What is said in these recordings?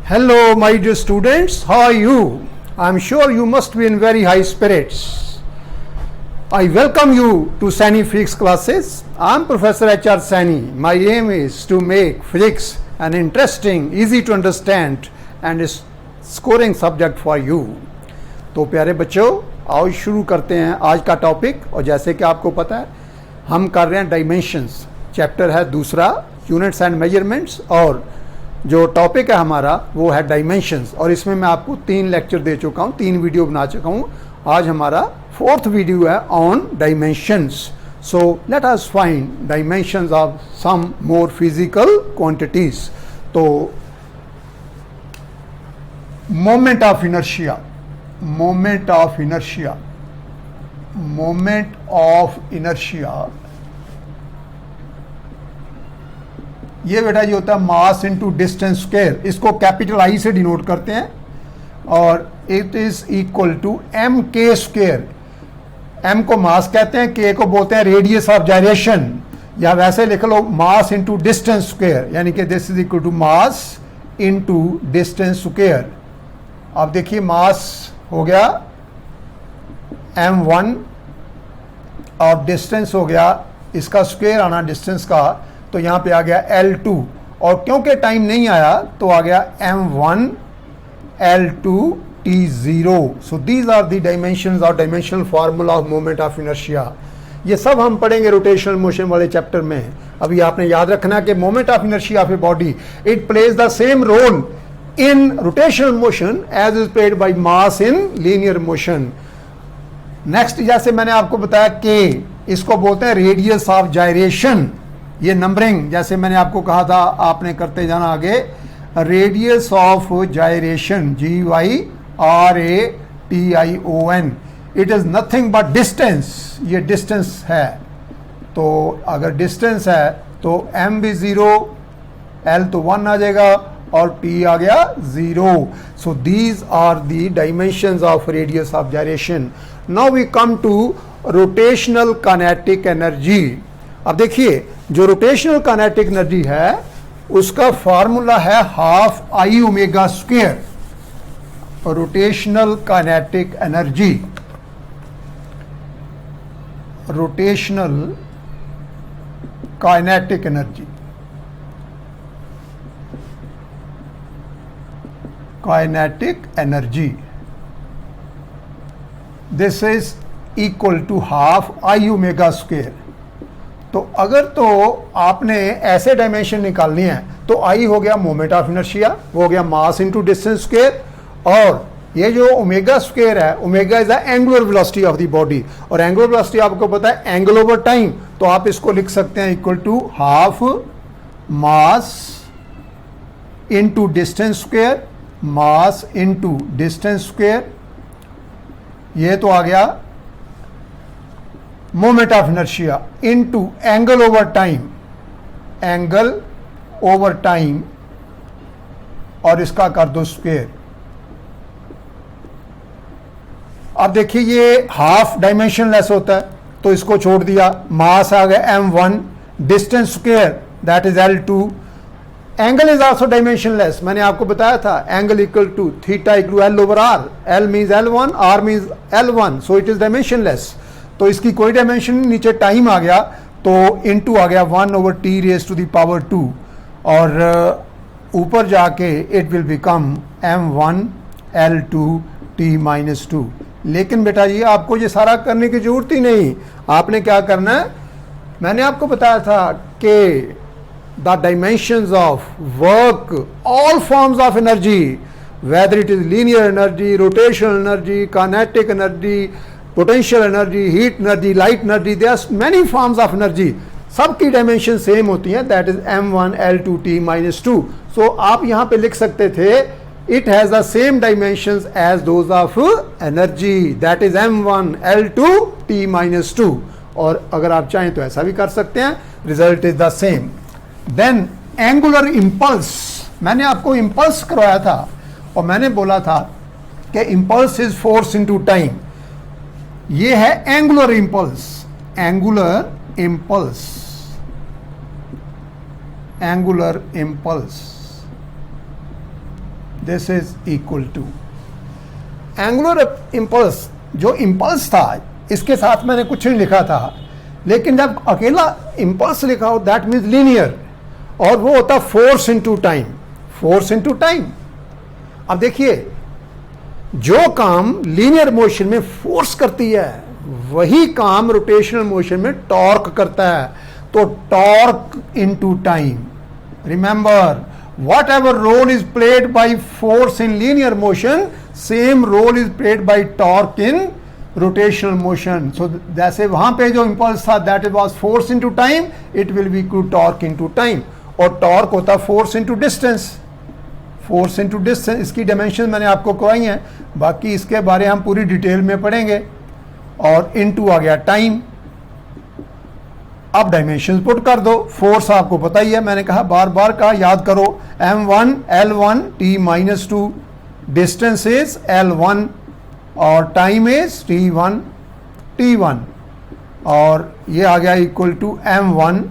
Hello, my dear students. How are you? I'm sure you must be in very high spirits. I welcome you to Sani Physics classes. I'm Professor H.R. Sani. My aim is to make physics an interesting, easy to understand and scoring subject for you. तो प्यारे बच्चों, आओ शुरू करते हैं आज का topic. और जैसे कि आपको पता है, हम कर रहे हैं डायमेंशंस। चैप्टर है दूसरा, यूनिट्स एंड मेजरमेंट्स, और जो टॉपिक है हमारा वो है डायमेंशंस। और इसमें मैं आपको 3 लेक्चर दे चुका हूँ, 3 वीडियो बना चुका हूँ। आज हमारा 4th वीडियो है on dimensions. So let us find dimensions of some more physical quantities. तो moment of inertia, moment of inertia, moment of inertia, ये बेटा जी होता है मास इनटू डिस्टेंस स्क्वायर। इसको कैपिटल आई से डिनोट करते हैं और it is equal to M K square. M को मास कहते हैं, के को बोलते हैं रेडियस ऑफ जायरेशन, या वैसे लिख लो मास इनटू डिस्टेंस स्क्वायर, यानी कि this is equal to mass into distance square. अब देखिए मास हो गया m1 और डिस्टेंस हो गया इसका स्क्वायर आना डिस्टेंस का, तो यहाँ पे आ गया L2, और क्योंकि टाइम नहीं आया तो आ गया m1 L2 T0। So these are the dimensions और dimensional formula of moment of inertia. ये सब हम पढ़ेंगे रोटेशनल मोशन वाले चैप्टर में। अभी आपने याद रखना कि moment of inertia of a body, it plays the same role in rotational motion as is played by mass in linear motion. Next, जैसे मैंने आपको बताया कि इसको बोलते हैं रेडियस ऑफ जायरेशन। ये नंबरिंग जैसे मैंने आपको कहा था, आपने करते जाना आगे। Radius of gyration, GYRATION, it is nothing but distance. ये डिस्टेंस है, तो अगर डिस्टेंस है तो m भी 0, L तो 1 आ जाएगा और T आ गया 0। So these are the dimensions of radius of gyration. Now we come to rotational kinetic energy. अब देखिए, जो रोटेशनल काइनेटिक एनर्जी है उसका फार्मूला है half I omega square. Rotational kinetic energy, rotational kinetic energy, kinetic energy, this is equal to half I omega square. तो अगर तो आपने ऐसे डायमेंशन निकालनी है तो आई हो गया मोमेंट ऑफ इनर्शिया, वो हो गया मास इनटू डिस्टेंस स्क्वायर, और ये जो ओमेगा स्क्वायर है, omega is the angular velocity of the body, और एंगुलर वेलोसिटी आपको पता है एंगल ओवर टाइम, तो आप इसको लिख सकते हैं equal to half mass into distance square, mass into distance square. ये तो आ गया moment of inertia into angle over time, angle over time, और इसका कर दो स्क्वायर। अब देखिए ये हाफ डायमेंशनलेस होता है, तो इसको छोड़ दिया। मास आ गया m1, distance square that is L2, angle is also dimensionless. मैंने आपको बताया था angle equal to theta equal to L over R, L means L1, R means L1, so it is dimensionless. तो इसकी कोई डायमेंशन नहीं, नीचे टाइम आ गया तो इनटू आ गया 1 over T raised to the power 2, और ऊपर जाके it will become m1 L2 T-2। लेकिन बेटा ये आपको ये सारा करने की जरूरत ही नहीं। आपने क्या करना है, मैंने आपको बताया था कि the dimensions of work, all forms of energy, whether it is linear energy, rotational energy, kinetic energy, potential energy, heat energy, light energy, there are many forms of energy, सबकी डायमेंशन सेम होती हैं, that is m1 L2 T-2। सो आप यहाँ पे लिख सकते थे it has the same dimensions as those of energy, that is m1 L2 T-2। और अगर आप चाहें तो ऐसा भी कर सकते हैं, result is the same. Then angular impulse, मैंने आपको इंपल्स करवाया था और मैंने बोला था कि impulse is force into time. ये है angular impulse, angular impulse, angular impulse. This is equal to angular impulse. जो इम्पल्स था इसके साथ मैंने कुछ नहीं लिखा था, लेकिन जब अकेला इम्पल्स लिखा हो दैट मीन्स लीनियर, और वो होता force into time, force into time. अब देखिए जो काम लीनियर मोशन में फोर्स करती है वही काम रोटेशनल मोशन में टॉर्क करता है, तो torque into time. Remember whatever role is played by force in linear motion, same role is played by torque in rotational motion. So जैसे वहां पे जो impulse था that was force into time, it will be equal to torque into time, और torque होता force into distance, force into distance। इसकी dimension मैंने आपको करवाई हैं, बाकी इसके बारे हम पूरी डिटेल में पढ़ेंगे। और into आ गया टाइम। अब डायमेंशन पुट कर दो। फोर्स आपको पता ही है, मैंने कहा बार बार कहा याद करो, m1 L1 t-2, distance is L1 और टाइम इज t1 t1, और ये आ गया equal to m1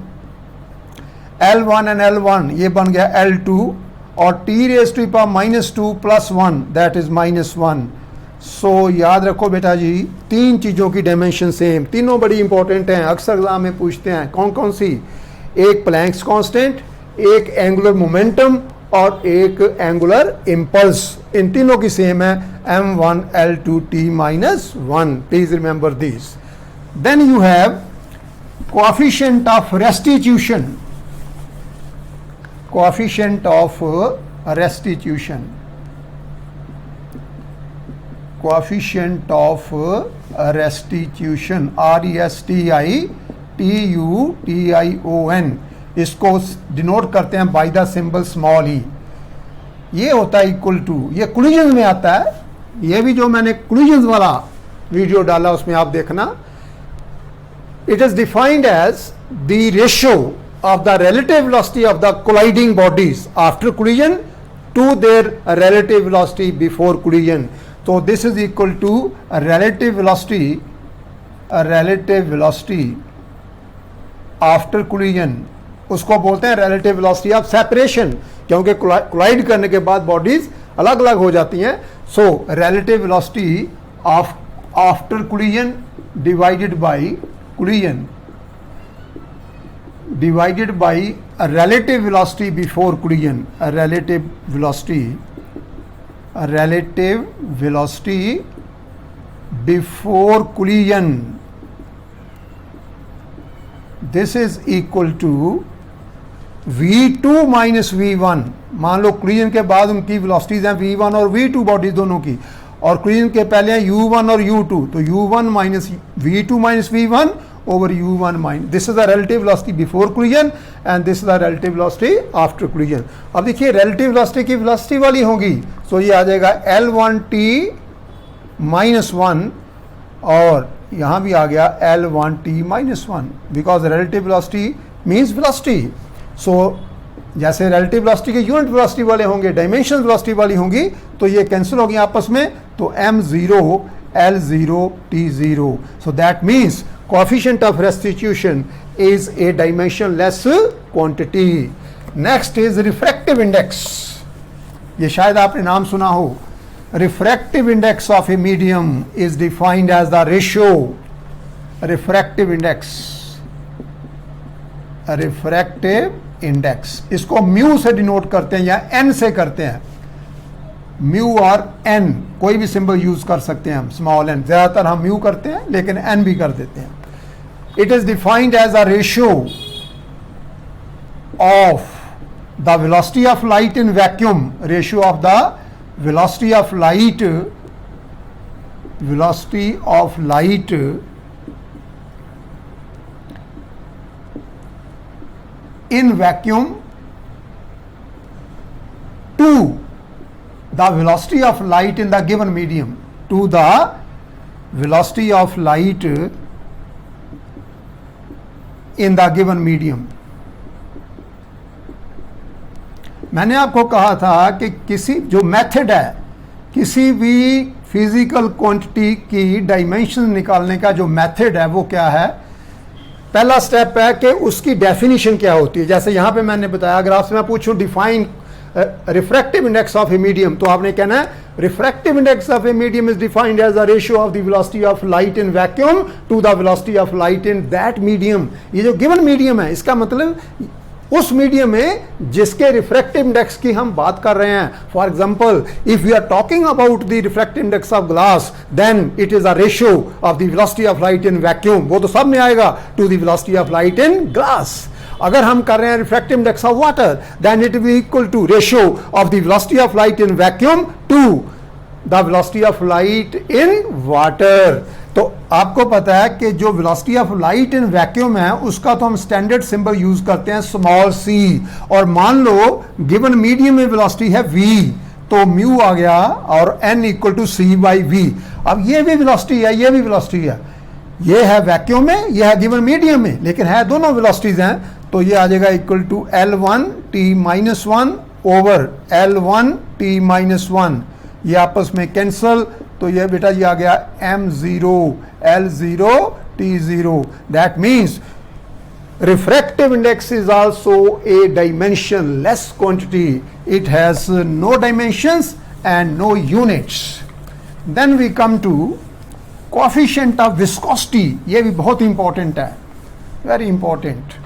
L1 and L1 ये बन गया L2, और t⁻² प्लस 1 दैट इज -1। सो याद रखो बेटा जी, तीन चीज़ों की डायमेंशन सेम, तीनों बड़ी इंपॉर्टेंट हैं, अक्सर एग्जाम में पूछते हैं। कौन कौन सी? एक प्लैंक्स कांस्टेंट, एक एंगुलर मोमेंटम, और एक एंगुलर इम्पल्स। इन तीनों की सेम है m1 L2 t-1। Please remember this. Then you have coefficient of restitution, coefficient of restitution, coefficient of restitution, RESTITUTION, इसको डिनोट करते हैं by the symbol small e. ये होता है इक्वल टू, ये कोलिजन में आता है, ये भी जो मैंने कोलिजन वाला वीडियो डाला उसमें आप देखना। It is defined as the ratio of the relative velocity of the colliding bodies after collision to their relative velocity before collision. So this is equal to a relative velocity after collision, उसको बोलते हैं relative velocity of separation, क्योंकि collide करने के बाद bodies अलग अलग हो जाती हैं। सो relative velocity of after collision divided by collision divided by a relative velocity before collision, a relative velocity before collision, this is equal to v2 minus v1। मान लो कोलिजन के बाद उनकी वेलोसिटीज हैं v1 और v2 बॉडीज दोनों की, और collision के पहले हैं u1 और u2, तो u1 minus v2 minus v1 over u1 minus, this is the relative velocity before collision and this is the relative velocity after collision। अब देखिए relative velocity की velocity वाली होगी, तो ये आ जाएगा L1t minus 1, और यहाँ भी आ गया L1t minus 1, because relative velocity means velocity। so जैसे relative velocity के unit velocity वाले होंगे, dimension velocity वाली होंगी, तो ये कैंसिल होगी आपस में, तो m0 L0 t0। so that means coefficient of restitution is a dimensionless quantity। next is refractive index, ये शायद आपने नाम सुना हो। refractive index of a medium is defined as the ratio, refractive index, इसको म्यू से डिनोट करते हैं या n से करते हैं, म्यू और n, कोई भी सिंबल यूज कर सकते हैं हम, स्मॉल n, ज्यादातर हम म्यू करते हैं लेकिन n भी कर देते हैं। It is defined as a ratio of the velocity of light in vacuum, ratio of the velocity of light in vacuum to the velocity of light in the given medium, to the velocity of light in the given medium। मैंने आपको कहा था कि किसी जो method है, किसी भी फिजिकल क्वांटिटी की डायमेंशन निकालने का जो मेथड है वो क्या है? पहला स्टेप है कि उसकी डेफिनेशन क्या होती है। जैसे यहाँ पे मैंने बताया, अगर आपसे मैं पूछूं define refractive index of a medium, तो आपने कहना है refractive index of a medium is defined as the ratio of the velocity of light in vacuum to the velocity of light in that medium. ये जो given medium है, इसका मतलब उस मीडियम में जिसके रिफ्रैक्टिव इंडेक्स की हम बात कर रहे हैं। For example, if we are talking about the refractive index of glass, then it is a ratio of the velocity of light in vacuum, वो तो सब में आएगा, to the velocity of light in glass. अगर हम कर रहे हैं refractive index of water, then it will equal to ratio of the velocity of light in vacuum to the velocity of light in water. तो आपको पता है कि जो velocity of light in vacuum है उसका तो हम स्टैंडर्ड सिंबल यूज करते हैं स्मॉल सी, और मान लो गिवन मीडियम में वेलोसिटी है v, तो म्यू आ गया और n equal to c by v. अब ये भी वेलोसिटी है, ये भी वेलोसिटी है, ये है वैक्यूम में, ये है गिवन मीडियम में, लेकिन है दोनों वेलोसिटीज हैं, तो ये आ जाएगा equal to L1 t minus one over L1 t minus one, ये आपस में कैंसल, तो ये बेटा ये आ गया m0 L0 t0। That means refractive index is also a dimensionless quantity. It has no dimensions and no units. Then we come to coefficient of viscosity. ये भी बहुत important है, very important.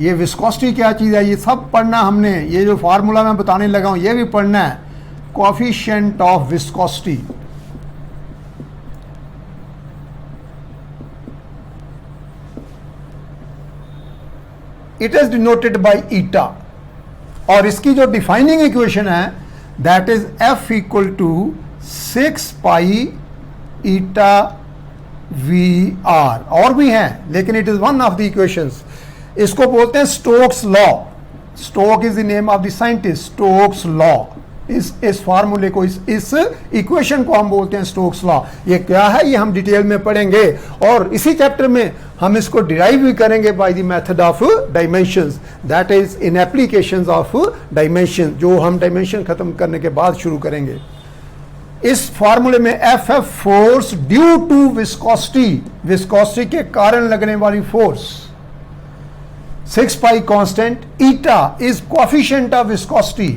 ये viscosity क्या चीज़ है, ये सब पढ़ना हमने, ये जो फार्मूला मैं बताने लगा हूँ ये भी पढ़ना है। coefficient of viscosity, it is denoted by eta, और इसकी जो डिफाइनिंग इक्वेशन है that is f equal to 6 pi eta v r, और भी हैं लेकिन it is one of the equations. इसको बोलते हैं Stokes law. Stoke is the name of the scientist, Stokes law. इस फार्मूले को, इस इक्वेशन को हम बोलते हैं स्टोक्स लॉ। ये क्या है ये हम डिटेल में पढ़ेंगे, और इसी चैप्टर में हम इसको डिराइव भी करेंगे by the method of dimensions, that is in applications of dimension, जो हम डायमेंशन खत्म करने के बाद शुरू करेंगे। इस फार्मूले में एफ है force due to viscosity, viscosity के कारण लगने वाली force. 6 pi constant, eta is coefficient of viscosity,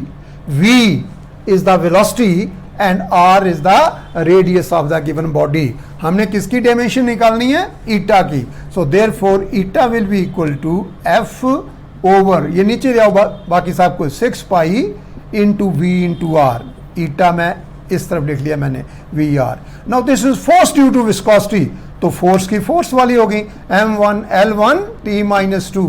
v is the velocity and r is the radius of the given body। हमने किसकी डायमेंशन निकालनी है, ईटा की। So therefore eta will be equal to f over, ये नीचे जाओ बाकी साहब को, 6 pi into V into R. Eta में इस तरफ लिख लिया मैंने, V R. Now this is force due to viscosity, तो फोर्स की फोर्स वाली होगी m1 L1 t माइनस 2,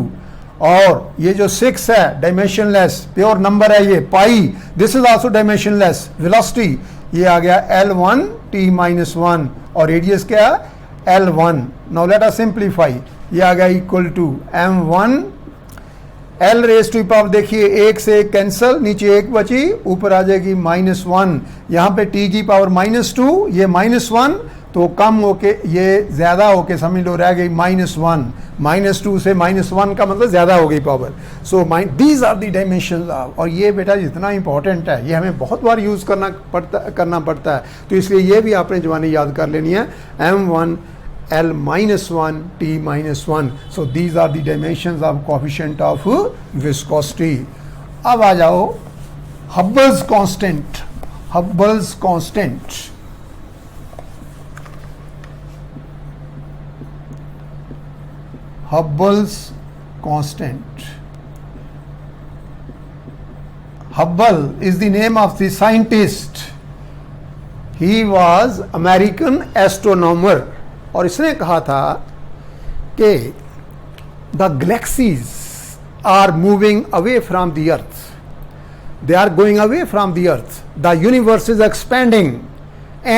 और ये जो 6 है डायमेंशनलेस प्योर नंबर है, ये pi, this is also dimensionless. Velocity ये आ गया L1 t माइनस 1, और रेडियस क्या है L1। Now let us simplify, ये आ गया equal to m1 L raise to power, देखिए एक से कैंसल, नीचे एक बची, ऊपर आ जाएगी -1, यहाँ पे t की पावर -2, ये -1, तो कम होके ये ज्यादा होके समझ लो रह गई -1, -2 से -1 का मतलब ज्यादा हो गई power. So these are the dimensions of, और ये बेटा जितना इंपॉर्टेंट है ये हमें बहुत बार यूज करना पड़ता है, तो इसलिए ये भी आपने जवानी याद कर लेनी है, m1 L-1 t-1। So these are the dimensions of coefficient of viscosity. अब आ जाओ Hubble's constant, Hubble's constant. Hubble's constant. Hubble is the name of the scientist. He was American astronomer. और इसने कहा था कि the galaxies are moving away from the earth. They are going away from the earth. The universe is expanding,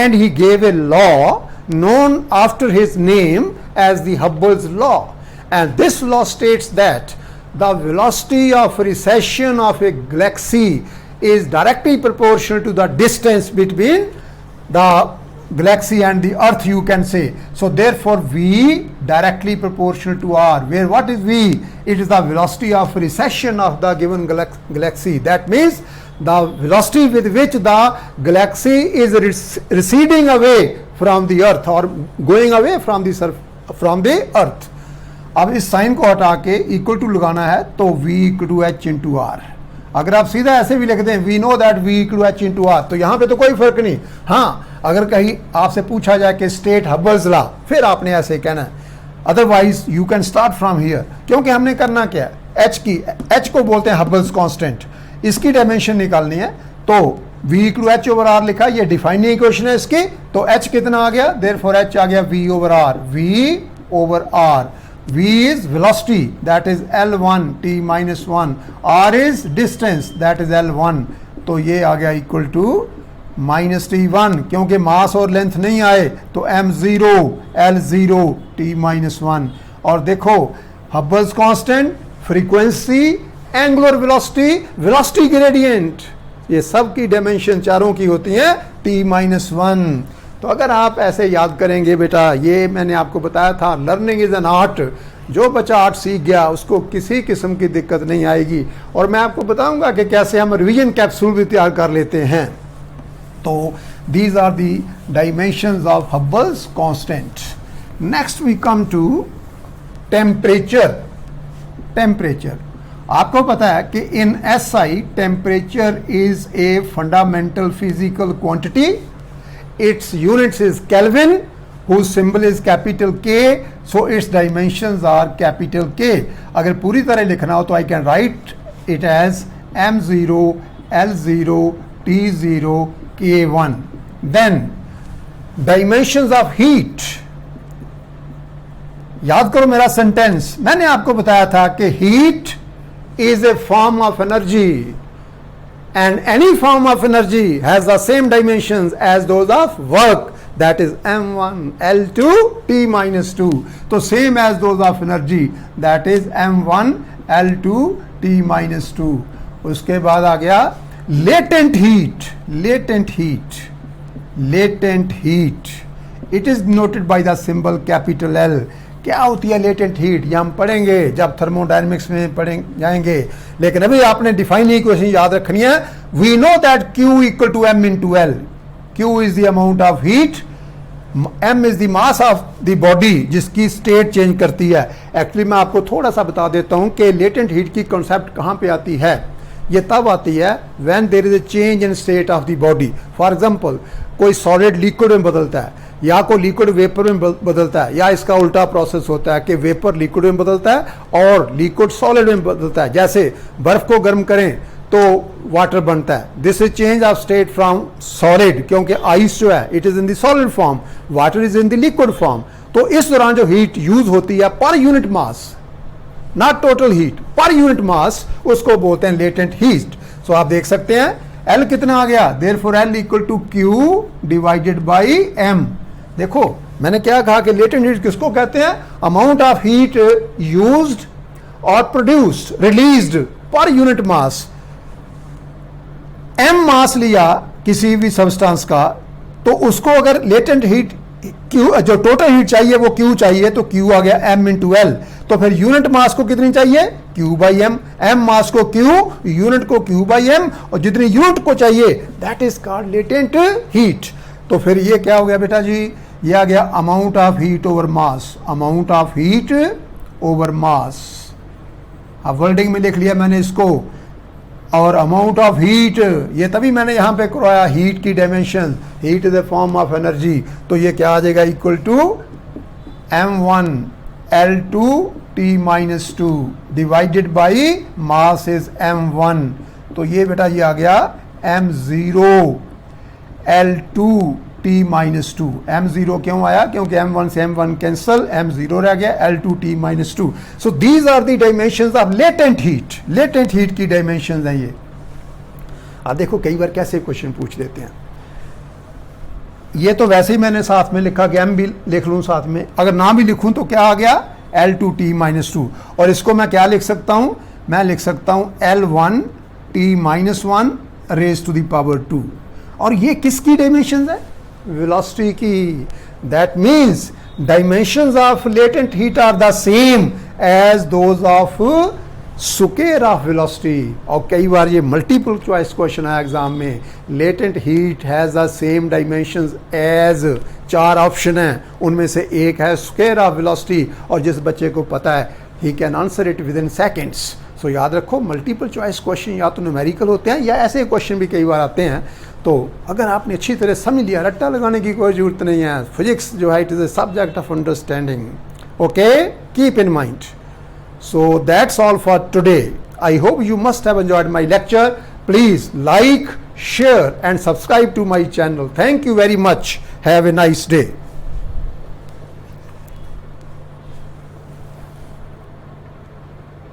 and he gave a law known after his name as the Hubble's law. And this law states that the velocity of recession of a galaxy is directly proportional to the distance between the galaxy and the earth, you can say. So therefore v directly proportional to r, where what is v? It is the velocity of recession of the given galaxy. That means the velocity with which the galaxy is receding away from the earth, or going away from the earth। अब इस sign को हटा के equal to लगाना है, तो v equal to h into r. अगर आप सीधा ऐसे भी लिख दें v know that v equal h into r, तो यहाँ पे तो कोई फर्क नहीं। हाँ, अगर कहीं आपसे पूछा जाए कि स्टेट हबल्स लॉ, फिर आपने ऐसे कहना है, otherwise you can start from here. क्योंकि हमने करना क्या है, एच को बोलते हैं हबल्स कांस्टेंट, इसकी डायमेंशन निकालनी है। तो v equal h over r लिखा, ये डिफाइनिंग इक्वेशन है इसकी। तो h कितना आ गया, देयरफॉर h आ गया v over r, v over r. v is velocity, that is L1 t minus 1, r is distance, that is L1। तो ये आ गया इक्वल टू माइनस t1, क्योंकि मास और लेंथ नहीं आए तो m0 L0 t minus 1। और देखो हबल्स constant, frequency, angular velocity, velocity gradient, ये सब की डायमेंशन चारों की होती है t-1। तो अगर आप ऐसे याद करेंगे बेटा, ये मैंने आपको बताया था लर्निंग इज एन आर्ट, जो बच्चा आर्ट सीख गया उसको किसी किस्म की दिक्कत नहीं आएगी। और मैं आपको बताऊंगा कि कैसे हम रिवीजन कैप्सूल भी तैयार कर लेते हैं। तो these are the dimensions of Hubble's constant. Next we come to temperature. Temperature, आपको पता है कि in SI temperature is a fundamental physical quantity, its units is kelvin, whose symbol is capital K, so its dimensions are capital K। अगर पूरी तरह लिखना हो तो I can write it as M0 L0 T0 K1। Then dimensions of heat, याद करो मेरा sentence, मैंने आपको बताया था कि heat is a form of energy and any form of energy has the same dimensions as those of work, that is m1 L2 t minus 2। तो same as those of energy, that is m1 L2 t minus 2। उसके बाद आ गया latent heat। latent heat, latent heat, it is denoted by the symbol capital L। क्या होती है latent heat, ये हम पढ़ेंगे जब थर्मोडायनेमिक्स में पढ़ें जाएंगे, लेकिन अभी आपने डिफाइनिंग इक्वेशन याद रखनी है। We know that Q equal to M into L। Q is the amount of heat, M is the mass of the body जिसकी स्टेट चेंज करती है। एक्चुअली मैं आपको थोड़ा सा बता देता हूं कि लेटेंट हीट की कॉन्सेप्ट कहां पे आती है। ये तब आती है when there is a change in state of the body. For example, कोई सॉलिड लिक्विड में बदलता है या कोई लिक्विड वेपर में बदलता है, या इसका उल्टा प्रोसेस होता है कि वेपर लिक्विड में बदलता है और लिक्विड सॉलिड में बदलता है। जैसे बर्फ को गर्म करें तो वाटर बनता है, this is change of state from solid, क्योंकि आइस जो है it is in the solid form, water is in the liquid form. तो इस दौरान जो हीट यूज होती है per unit mass, not total heat, per unit mass, उसको बोलते हैं लेटेंट हीट। सो आप देख सकते हैं L कितना आ गया, therefore L equal to Q divided by M। देखो मैंने क्या कहा कि लेटेंट हीट किसको कहते हैं, अमाउंट ऑफ हीट यूज्ड और produced released per unit mass. M मास लिया किसी भी सब्सटेंस का, तो उसको अगर लेटेंट हीट Q, जो टोटल हीट चाहिए वो Q चाहिए, तो Q आ गया M इंटू L। तो फिर यूनिट मास को कितनी चाहिए, Q बाई M। M मास को Q, यूनिट को Q बाई M, और जितनी यूनिट को चाहिए that is called latent heat. तो फिर ये क्या हो गया बेटा जी, ये आ गया amount of heat over mass, amount of heat over mass. अब वर्डिंग में लिख लिया मैंने इसको, और अमाउंट ऑफ हीट, ये तभी मैंने यहां पे करवाया हीट की dimension, heat is a form of energy. तो ये क्या आ जाएगा, equal to m1 L2 t minus 2 divided by mass is m1। तो ये बेटा ये आ गया m0 L2 t minus 2। m0 क्यों आया, क्योंकि m1 से m1 कैंसल, m0 रह गया, L2 t minus 2। So these are the dimensions of latent heat. Latent heat की डायमेंशंस हैं ये। आप देखो कई बार कैसे क्वेश्चन पूछ लेते हैं। ये तो वैसे ही मैंने साथ में लिखा कि m भी लिख लूं साथ में, अगर ना भी लिखूं तो क्या आ गया, L2 t minus 2। और इसको मैं क्या लिख सकता हूं, मैं लिख सकता हूं L1 t minus 1 raise to the power 2। और ये किसकी डायमेंशंस है, वेलोसिटी की। That means dimensions of latent heat are the same as those of square of velocity. और कई बार ये मल्टीपल चॉइस क्वेश्चन है एग्जाम में, latent heat has the same dimensions as, 4 option हैं, उनमें से एक है स्क्वायर ऑफ वेलोसिटी। और जिस बच्चे को पता है he can answer it within seconds. So याद रखो मल्टीपल चॉइस क्वेश्चन या तो न्यूमेरिकल होते हैं या ऐसे क्वेश्चन भी कई बार आते हैं। तो अगर आपने अच्छी तरह समझ लिया, रट्टा लगाने की कोई ज़रूरत नहीं है। फिजिक्स जो है it is a subject of understanding. Okay, keep in mind. So that's all for today. I hope you must have enjoyed my lecture. Please like, share and subscribe to my channel. Thank you very much. Have a nice day.